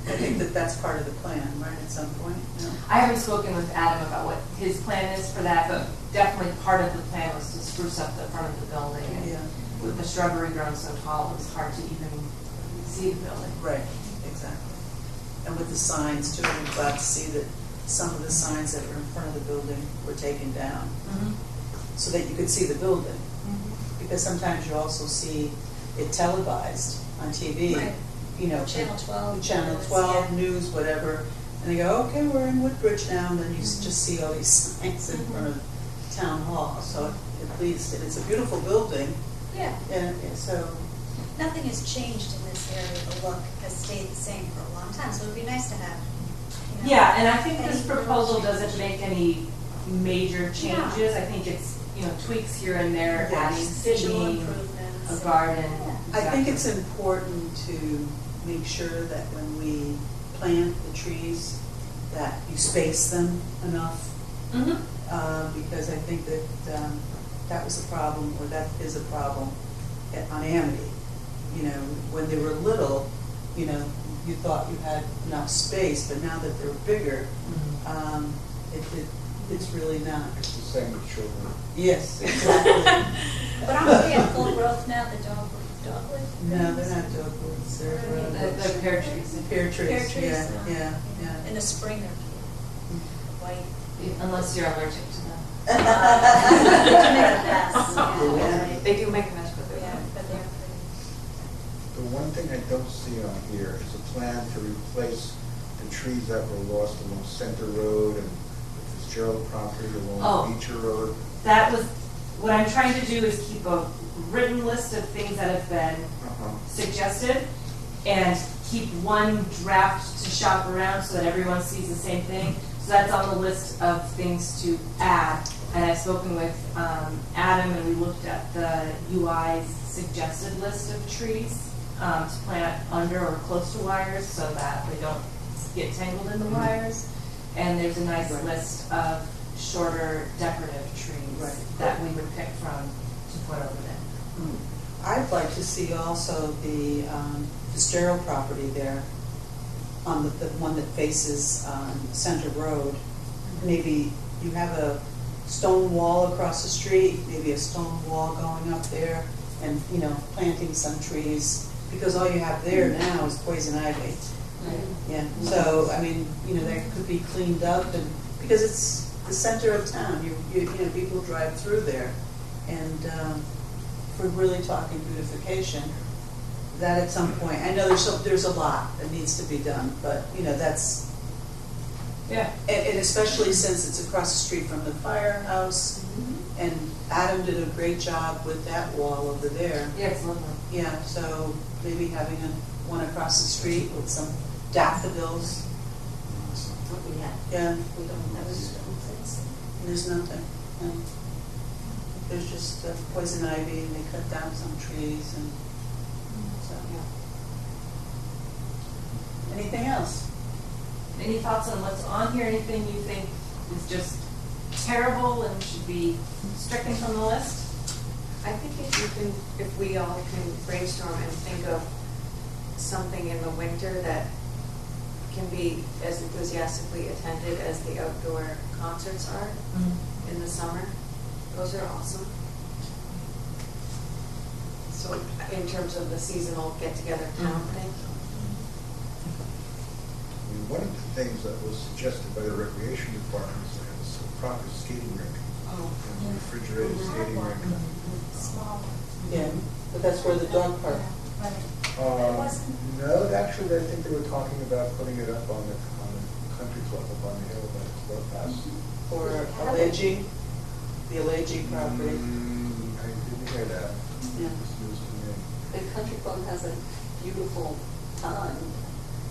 I think that that's part of the plan, right, at some point, you know? I haven't spoken with Adam about what his plan is for that, but definitely part of the plan was to spruce up the front of the building. And Yeah. with the shrubbery grown so tall, it was hard to even see the building. Right, exactly. And with the signs too, I'm glad to see that some of the signs that were in front of the building were taken down so that you could see the building. Because sometimes you also see it televised on TV. Right. You know, Channel 12. Channel 12, news, whatever, And they go, okay, we're in Woodbridge now, and then you just see all these signs in front of Town Hall, so at least, and it's a beautiful building, Yeah, and so, nothing has changed in this area. The look has stayed the same for a long time, so it'd be nice to have, you know. Yeah, and I think this any little proposal changes. doesn't make any major changes. I think it's, tweaks here and there, Yes. adding Visual seating, improvements. a garden. I think it's exactly. important to make sure that when we plant the trees, that you space them enough, Mhm. because I think that that was a problem, or that is a problem on Amity. When they were little, you thought you had enough space, but now that they're bigger, it's really not. It's the same with children. Yes, exactly. But aren't they at full growth now, the dogwood? No, they're not dogwoods, they're The pear trees. pear trees. Pear trees, Yeah. In the spring, they're beautiful. White. Unless you're allergic to them. They do make a mess. Yeah. They do make a mess, but they're. Yeah, but they're pretty. The one thing I don't see on here is a plan to replace the trees that were lost along Center Road and the Fitzgerald property Oh. along Beecher Road. That was, what I'm trying to do is keep a written list of things that have been suggested and keep one draft to shop around so that everyone sees the same thing. So that's on the list of things to add. And I've spoken with Adam, and we looked at the UI's suggested list of trees to plant under or close to wires so that they don't get tangled in the wires. And there's a nice list of shorter decorative trees that we would pick from to put over there. I'd like to see also the Fitzgerald property there, on the one that faces Center Road. Maybe you have a stone wall across the street, maybe a stone wall going up there, and, planting some trees, because all you have there now is poison ivy. Yeah, so, that could be cleaned up, and, because it's the center of town, people drive through there, and if we're really talking beautification, that at some point, I know there's a lot that needs to be done, but, that's, Yeah. and especially since it's across the street from the firehouse, and Adam did a great job with that wall over there. Yeah, it's lovely. Yeah, so maybe having one across the street with some daffodils, What we have. yeah, We don't have stones. there's nothing. There's just poison ivy, and they cut down some trees, and so, yeah. Anything else? Any thoughts on what's on here? Anything you think is just terrible and should be stricken from the list? I think if we all can brainstorm and think of something in the winter that can be as enthusiastically attended as the outdoor concerts are in the summer, those are awesome. So in terms of the seasonal get-together town thing. One of the things that was suggested by the recreation department is to have a proper skating rink. Oh. A refrigerated skating rink. Small. Yeah, but that's where the dog park. Right. No, actually, I think they were talking about putting it up on the country club up on the hill by the clubhouse. Or Alegi, the Alegi property. I didn't hear that. Yeah. It's news to me. The country club has a beautiful pond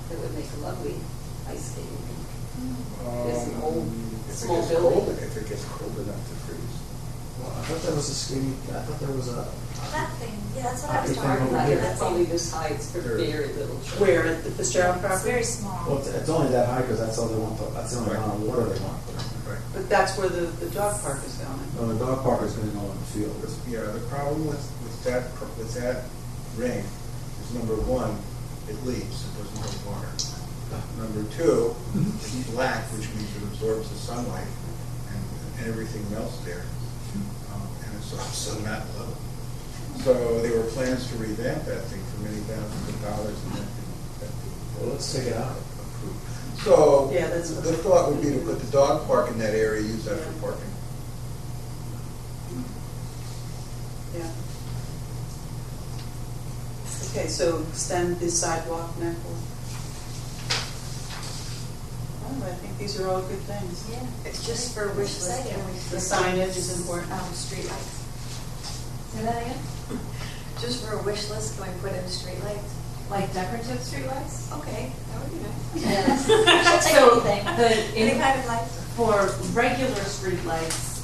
that would make a lovely ice skating rink. There's an old If it small gets building. cold- If it gets cold enough to freeze. Well, I thought there was a That thing, yeah, that's what I was Okay, talking over about. here. That's only this high, it's for Sure. very little children. Where, at the Fitzgerald It's property? very small. well, it's only that high because that's all they want, that's the only Right. amount of water they want to put in. Right. But that's where the dog park is going. Well, the dog park is going to go in the field. Yeah, the problem with that ring is, number one, it leaks, it doesn't hold water. Number two, it's black, which means it absorbs the sunlight, and everything melts there. And it's also not level. So there were plans to revamp that thing for many thousands of dollars, and that Well, let's take it out. approved. So Yeah, that's- the thought would be to put the dog park in that area, use that for parking. Yeah. Okay, so extend the sidewalk network. I think these are all good things. Yeah, it's just for wish list. Can we The signage is important. Streetlights. Say that again? Just for a wish list, can we put in streetlights? Like decorative streetlights? Okay, that would be nice. Yes. So Anything. Any the, kind of lights? for regular streetlights,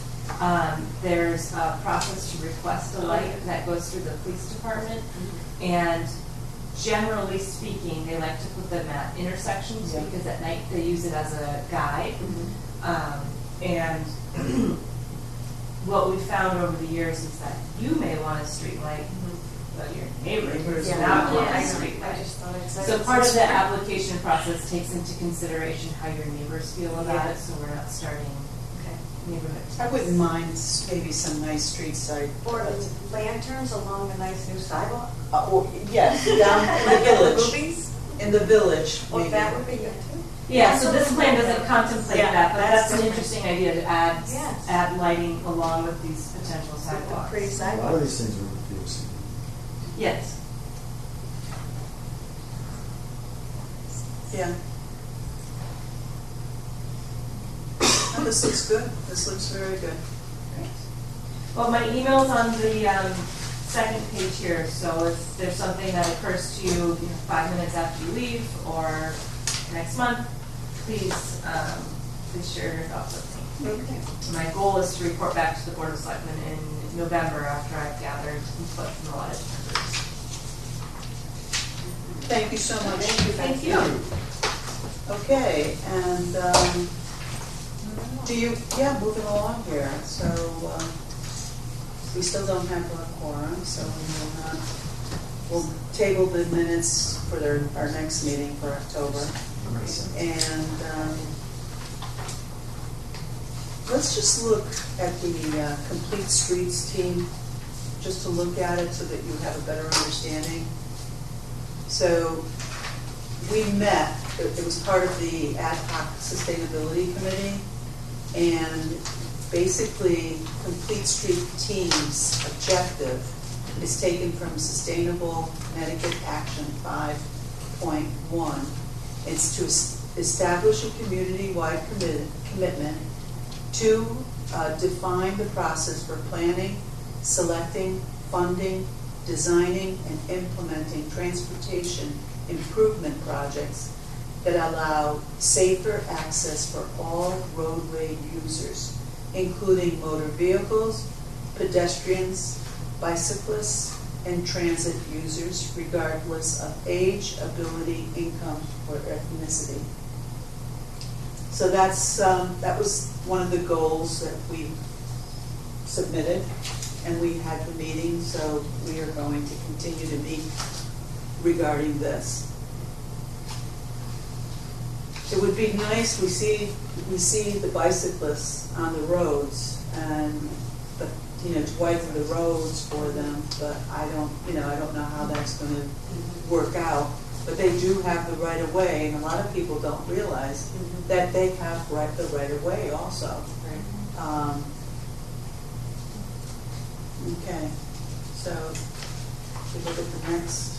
there's a process to request a light that goes through the police department. And generally speaking, they like to put them at intersections Yeah. because at night they use it as a guide. And what we found over the years is that you may want a streetlight, but your neighbors do not want a I streetlight. just thought I'd say. So part of the application process takes into consideration how your neighbors feel about it, so we're not starting Okay. neighborhood. I wouldn't mind maybe some nice street side. Or lanterns along a nice new sidewalk? Well, yes, down in the village. Movies? In the village, Well, maybe. that would be good too. Yeah, so this plan doesn't contemplate Yeah, that, but that's that's an different. interesting idea to add, Yes. add lighting along with these potential With the sidewalks. pretty A lot of sidewalks. these things are with POC. Yes. Yeah. Oh, this looks good. This looks very good. Well, my email's on the second page here, so if there's something that occurs to you, 5 minutes after you leave or next month, please share your thoughts with me. Okay. My goal is to report back to the Board of Selectmen in November after I've gathered input from a lot of different groups. Thank you so much. Thank you. Okay, and do you, yeah, moving along here. So we still don't have a quorum, so we'll table the minutes for our next meeting for October. And let's just look at the Complete Streets team, just to look at it so that you have a better understanding. So we met, it was part of the ad hoc sustainability committee, and basically Complete Street team's objective is taken from Sustainable Connecticut Action 5.1. It's to establish a community-wide commitment to define the process for planning, selecting, funding, designing, and implementing transportation improvement projects that allow safer access for all roadway users, including motor vehicles, pedestrians, bicyclists, and transit users, regardless of age, ability, income, or ethnicity. So that was one of the goals that we submitted, and we had the meeting, so we are going to continue to meet regarding this. It would be nice, we see the bicyclists on the roads, and to widen the roads for them, but I don't know how that's going to work out. But they do have the right of way, and a lot of people don't realize that they have the right of way also. Okay, so we look at the next.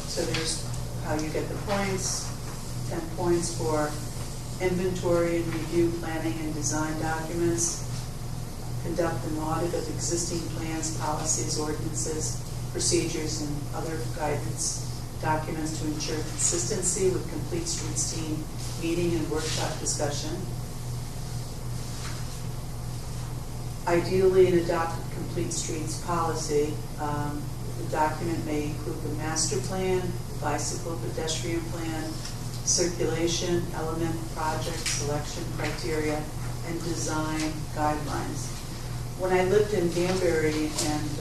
So there's how you get the points, 10 points for inventory and review planning and design documents, conduct an audit of existing plans, policies, ordinances, procedures, and other guidance documents to ensure consistency with Complete Streets team meeting and workshop discussion. Ideally, an adopted Complete Streets policy. The document may include the master plan, bicycle pedestrian plan, circulation, element, project, selection criteria, and design guidelines. When I lived in Danbury and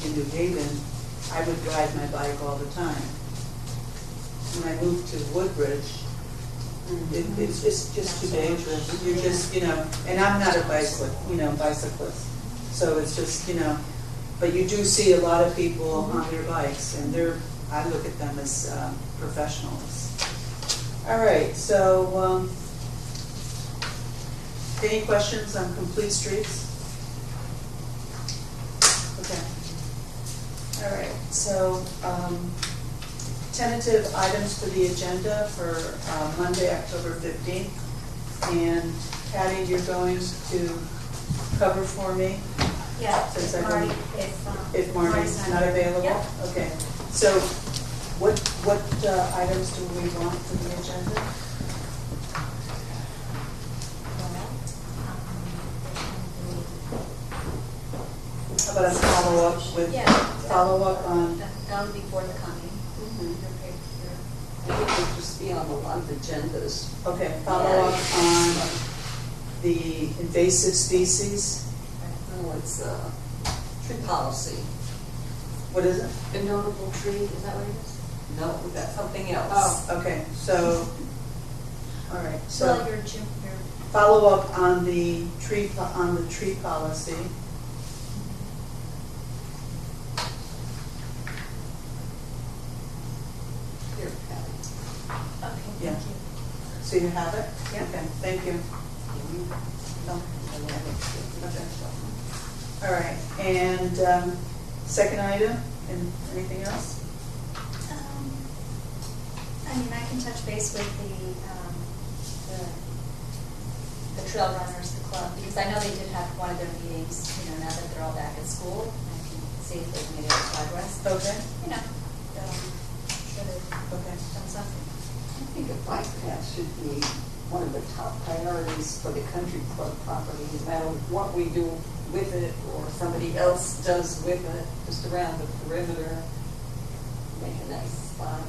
in New Haven, I would ride my bike all the time. When I moved to Woodbridge, it's just too dangerous. You're just, and I'm not a bicyclist. So it's just, but you do see a lot of people on their bikes, and I look at them as professionals. All right, so Any questions on complete streets? Okay. All right, so tentative items for the agenda for Monday, October 15th. And Patty, you're going to cover for me? Yeah, Since if I Marty, don't- if Marty's not available? Yep. Okay, so what items do we want for the agenda? How about a follow-up with, Yeah. follow-up on, That would be for the company. Mhm. Your pay- your- I think it would just be on a lot of agendas. okay, follow-up on the invasive species? No, it's tree policy. What is it? A notable tree, is that what it is? No, that's something else. Oh, okay, so, all right, Well, so your follow-up on the tree, on the tree policy. Here, Patty. okay, Yeah. thank you. So you have it? Yeah. Okay, thank you. No. Okay. All right, and second item, and anything else? I mean, I can touch base with the trail runners, the club, because I know they did have one of their meetings, now that they're all back at school. I can see if they've made any progress. Okay, Sure they've okay. done something. I think a bike path should be one of the top priorities for the country club property, no matter what we do with it or somebody else does with it, just around the perimeter. Make a nice spot.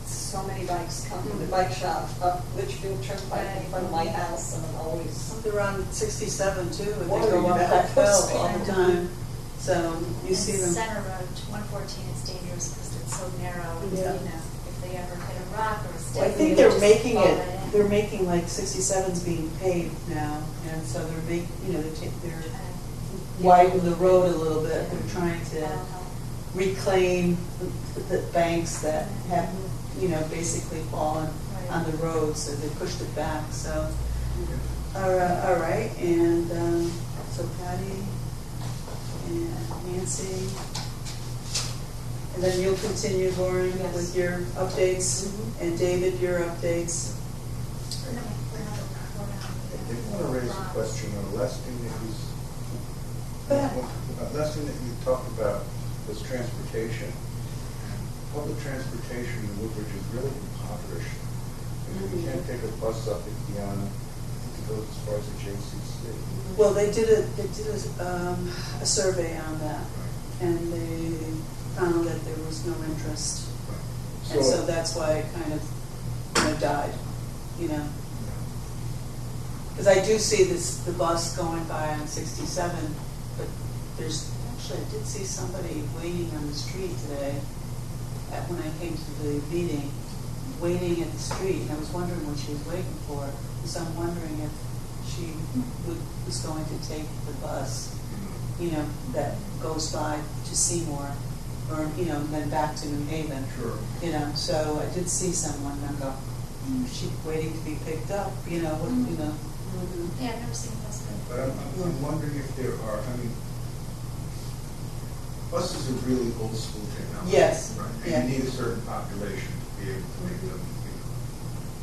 So many bikes come from the bike shop up Litchfield Turnpike in front of my house, and I'm always, They're on 67 too, and they Why go are up you that back? hill all the time. So you see And them. Center Road, 114 is dangerous because it's so narrow, and, Yeah. if they ever hit a rock or a stick. Well, I think they they're just making fall it, right in. they're making like 67's being paved now, and so they're they're widen the road a little bit. They're trying to That'll help. reclaim the banks that have, basically fallen on the road, so they pushed it back, so. All right, and so Patty and Nancy. And then you'll continue, Lauren, Yes. with your updates, Mhm. and David, your updates. And then we have a program. I did want to raise a question on the last thing that was, Go ahead. last thing that you talked about was transportation. Public transportation in Woodbridge is really impoverished. You can't take a bus up beyond, I think it goes as far as the JCC. Well, they did a survey on that, and they found that there was no interest. And so that's why it kind of, died, Because I do see the bus going by on 67, but actually I did see somebody waiting on the street today when I came to the meeting, waiting at the street, and I was wondering what she was waiting for. So I'm wondering if she was going to take the bus, that goes by to Seymour, or, then back to New Haven. Sure. So I did see someone, and I go, is she waiting to be picked up, Yeah, I've never seen a bus go. But I'm wondering if there are, buses are really old school technology. Yes, Right? yeah. And you need a certain population to be able to make them,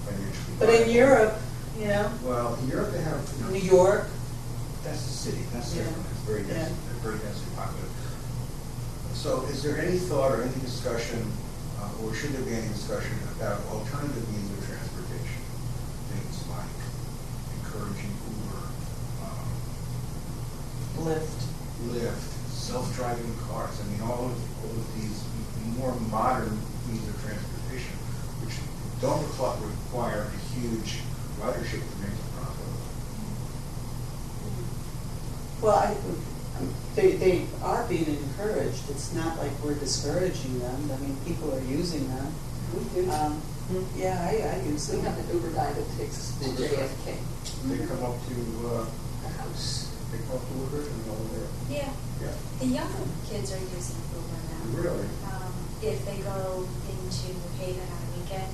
financially. But in viable. Europe, Well, in Europe they have, New York, that's the city, that's Yeah. different, it's very Yeah. dense, very densely populated. So is there any thought or any discussion, or should there be any discussion about alternative means of transportation? Things like encouraging Uber, Lyft, self-driving cars, all of these more modern means of transportation, which don't require a huge ridership to make them profitable. well, they are being encouraged. It's not like we're discouraging them. People are using them. We do. Yeah, I use We them. have an Uber guy that takes us to JFK. They come up to, The house. they come up to Woodbridge and go there. Yeah, Yeah, the younger kids are using Uber now. really? If they go into New Haven on a weekend,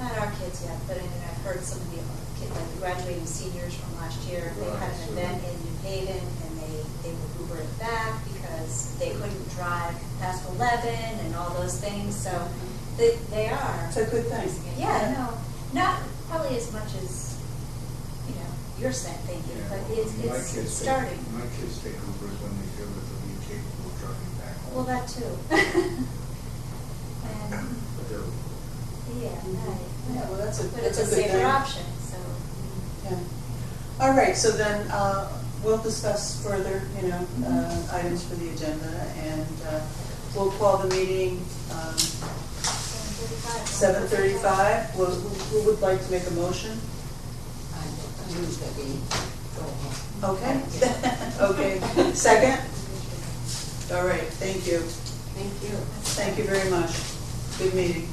not our kids yet, but I've heard some of the kids, like the graduate graduating seniors from last year. They had an event in New Haven, and they would Uber it back because they couldn't drive past 11 and all those things, so they are. It's a good thing. Yeah, no, not probably as much as, you're saying, thinking, but it's starting. My kids take Ubers when they feel that they'll be capable of driving back home. Well, that too. And, But they're yeah, right. Yeah, well, that's a But good it's a safer thing. option, so. Yeah. All right, so then we'll discuss further, items for the agenda, and we'll call the meeting 7:35. Who would like to make a motion? I move that we go home. Okay. Okay. Second? All right, thank you. Thank you. Thank you very much. Good meeting.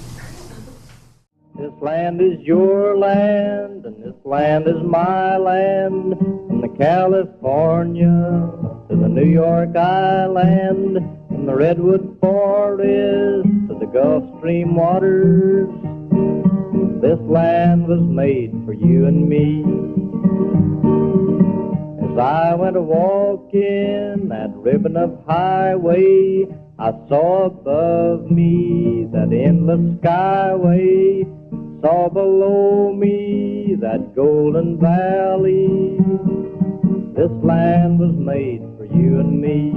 This land is your land, and this land is my land. From the California to the New York Island, from the Redwood Forest to the Gulf Stream waters, this land was made for you and me. As I went a-walking that ribbon of highway, I saw above me that endless skyway, saw below me that golden valley. This land was made for you and me.